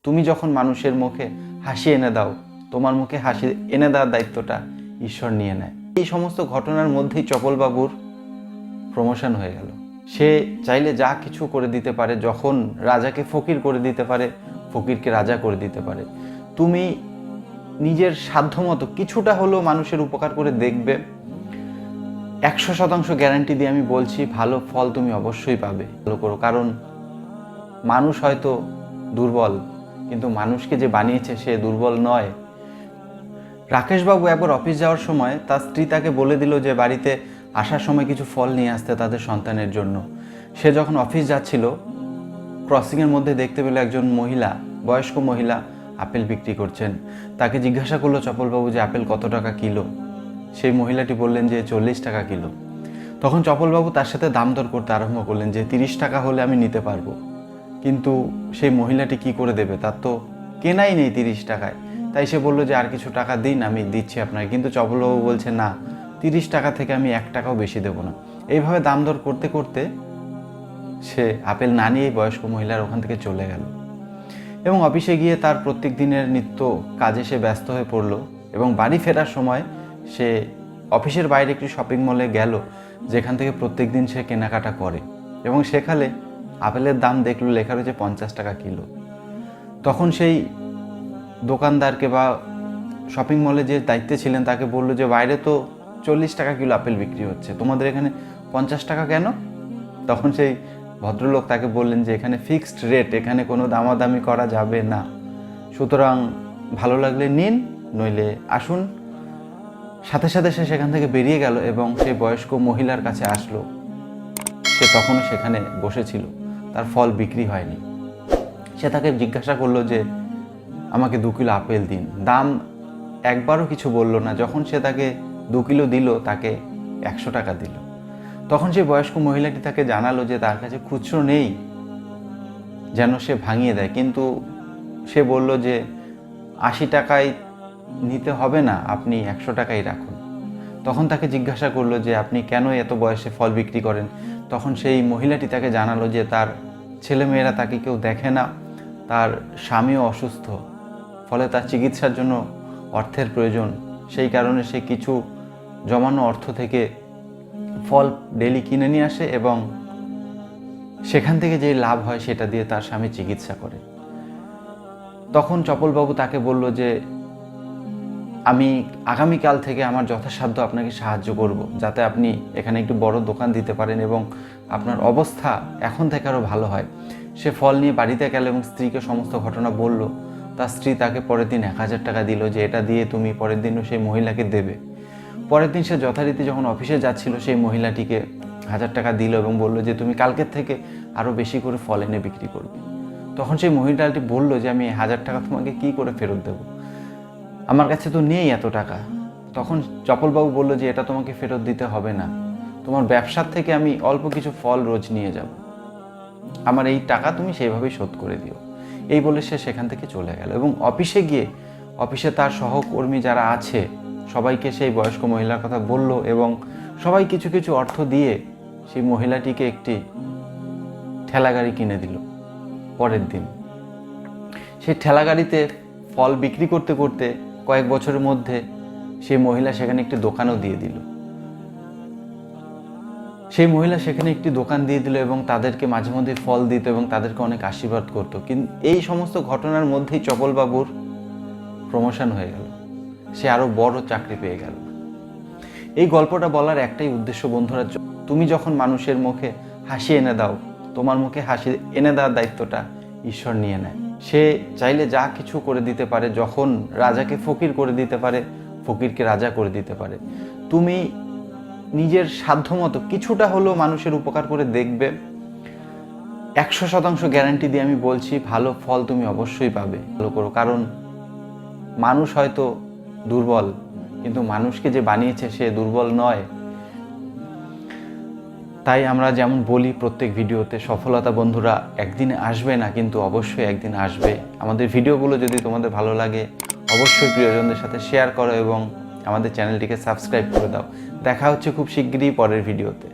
তুমি যখন মানুষের মুখে হাসি এনে দাও, তোমার মুখে হাসি এনে দেওয়ার দায়িত্বটা ঈশ্বর নিয়ে নেয়। এই সমস্ত ঘটনার মধ্যেই চপলবাবুর প্রমোশন হয়ে গেল। সে চাইলে যা কিছু করে দিতে পারে, যখন রাজাকে ফকির করে দিতে পারে, ফকিরকে রাজা করে দিতে পারে। তুমি নিজের সাধ্যমতো কিছুটা হলেও মানুষের উপকার করে দেখবে, 100% গ্যারান্টি দিয়ে আমি বলছি ভালো ফল তুমি অবশ্যই পাবে। ভালো করো, কারণ মানুষ হয়তো দুর্বল, কিন্তু মানুষকে যে বানিয়েছে সে দুর্বল নয়। রাকেশবাবু একবার অফিস যাওয়ার সময় তার স্ত্রী তাকে বলে দিল যে বাড়িতে আসার সময় কিছু ফল নিয়ে আসতে তাদের সন্তানের জন্য। সে যখন অফিস যাচ্ছিল, ক্রসিংয়ের মধ্যে দেখতে পেল একজন মহিলা, বয়স্ক মহিলা আপেল বিক্রি করছেন। তাকে জিজ্ঞাসা করলো চপলবাবু যে আপেল কত টাকা কিলো। সেই মহিলাটি বললেন যে 40 টাকা কিলো। তখন চপলবাবু তার সাথে দাম দর করতে আরম্ভ করলেন যে 30 টাকা হলে আমি নিতে পারবো। কিন্তু সেই মহিলাটি কি করে দেবে, তার তো কেনাই নেই 30 টাকায়। তাই সে বললো যে আর কিছু টাকা দিন, আমি দিচ্ছি আপনাকে। কিন্তু চপলবাবু বলছে না, 30 টাকা থেকে আমি 1 টাকাও বেশি দেবো না। এইভাবে দাম দর করতে করতে সে আপেল না নিয়েই বয়স্ক মহিলার ওখান থেকে চলে গেল এবং অফিসে গিয়ে তার প্রত্যেক দিনের নিত্য কাজে সে ব্যস্ত হয়ে পড়লো। এবং বাড়ি ফেরার সময় সে অফিসের বাইরে একটি শপিং মলে গেল, যেখান থেকে প্রত্যেক দিন সে কেনাকাটা করে। এবং সেখানে আপেলের দাম দেখলো লেখা রয়েছে 50 টাকা কিলো। তখন সেই দোকানদারকে বা শপিং মলে যে দায়িত্বে ছিলেন তাকে বললো যে বাইরে তো 40 টাকা কিলো আপেল বিক্রি হচ্ছে, তোমাদের এখানে 50 টাকা কেন? তখন সেই ভদ্রলোক তাকে বললেন যে এখানে ফিক্সড রেট, এখানে কোনো দামাদামি করা যাবে না, সুতরাং ভালো লাগলে নিন, নইলে আসুন। সাথে সাথে সে সেখান থেকে বেরিয়ে গেল এবং সেই বয়স্ক মহিলার কাছে আসলো। সে তখনও সেখানে বসেছিল, তার ফল বিক্রি হয়নি। সে তাকে জিজ্ঞাসা করলো যে আমাকে 2 কিলো আপেল দিন। দাম একবারও কিছু বলল না। যখন সে তাকে 2 কিলো দিল, তাকে 100 টাকা দিল। তখন সেই বয়স্ক মহিলাটি তাকে জানালো যে তার কাছে খুচরো নেই, যেন সে ভাঙিয়ে দেয়। কিন্তু সে বলল যে 80 টাকায় নিতে হবে না, আপনি 100 টাকাই রাখুন। তখন তাকে জিজ্ঞাসা করলো যে আপনি কেন এত বয়সে ফল বিক্রি করেন? তখন সেই মহিলাটি তাকে জানালো যে তার ছেলেমেয়েরা তাকে কেউ দেখে না, তার স্বামীও অসুস্থ, ফলে তার চিকিৎসার জন্য অর্থের প্রয়োজন। সেই কারণে সে কিছু জমানো অর্থ থেকে ফল ডেলি কিনে নিয়ে আসে এবং সেখান থেকে যে লাভ হয় সেটা দিয়ে তার স্বামী চিকিৎসা করে। তখন চপলবাবু তাকে বলল যে আমি আগামীকাল থেকে আমার যথাসাধ্য আপনাকে সাহায্য করব, যাতে আপনি এখানে একটু বড় দোকান দিতে পারেন এবং আপনার অবস্থা এখন থেকে আরও ভালো হয়। সে ফল নিয়ে বাড়িতে গেল এবং স্ত্রীকে সমস্ত ঘটনা বলল। তার স্ত্রী তাকে পরের দিন 1000 টাকা দিল যে এটা দিয়ে তুমি পরের দিনও সেই মহিলাকে দেবে। পরের দিন সে যথারীতি যখন অফিসে যাচ্ছিল, সেই মহিলাটিকে 1000 টাকা দিল এবং বলল যে তুমি কালকের থেকে আরও বেশি করে ফল এনে বিক্রি করবে। তখন সেই মহিলাটি বলল যে আমি 1000 টাকা তোমাকে কি করে ফেরত দেবো, আমার কাছে তো নেই এত টাকা। তখন চপলবাবু বলল যে এটা তোমাকে ফেরত দিতে হবে না, তোমার ব্যবসার থেকে আমি অল্প কিছু ফল রোজ নিয়ে যাব, আমার এই টাকা তুমি সেইভাবেই শোধ করে দিও। এই বলে সে সেখান থেকে চলে গেল এবং অফিসে গিয়ে অফিসে তার সহকর্মী যারা আছে সবাইকে সেই বয়স্ক মহিলার কথা বলল এবং সবাই কিছু কিছু অর্থ দিয়ে সেই মহিলাটিকে একটি ঠেলাগাড়ি কিনে দিল। পরের দিন সেই ঠেলাগাড়িতে ফল বিক্রি করতে করতে কয়েক বছরের মধ্যে সেই মহিলা সেখানে একটি দোকানও দিয়ে দিল। সেই মহিলা সেখানে একটি দোকান দিয়ে দিল এবং তাদেরকে মাঝে মধ্যে ফল দিত এবং তাদেরকে অনেক আশীর্বাদ করতো। কিন্তু এই সমস্ত ঘটনার মধ্যেই চপলবাবুর প্রমোশন হয়ে গেল, সে আরও বড় চাকরি পেয়ে গেল। এই গল্পটা বলার একটাই উদ্দেশ্য বন্ধুরা, তুমি যখন মানুষের মুখে হাসি এনে দাও, তোমার মুখে হাসি এনে দেওয়ার দায়িত্বটা ঈশ্বর নিয়ে নেয়। সে চাইলে যা কিছু করে দিতে পারে, যখন রাজাকে ফকির করে দিতে পারে, ফকিরকে রাজা করে দিতে পারে। তুমি নিজের সাধ্যমতো কিছুটা হলেও মানুষের উপকার করে দেখবে, 100% গ্যারান্টি দিয়ে আমি বলছি ভালো ফল তুমি অবশ্যই পাবে। ভালো করো, কারণ মানুষ হয়তো দুর্বল, কিন্তু মানুষকে যে বানিয়েছে সে দুর্বল নয়। তাই আমরা যেমন বলি প্রত্যেক ভিডিওতে, সফলতা বন্ধুরা একদিনে আসবে না, কিন্তু অবশ্যই একদিন আসবে। আমাদের ভিডিওগুলো যদি তোমাদের ভালো লাগে অবশ্যই প্রিয়জনদের সাথে শেয়ার করো এবং আমাদের চ্যানেলটিকে সাবস্ক্রাইব করে দাও। দেখা হচ্ছে খুব শিগগিরই পরের ভিডিওতে।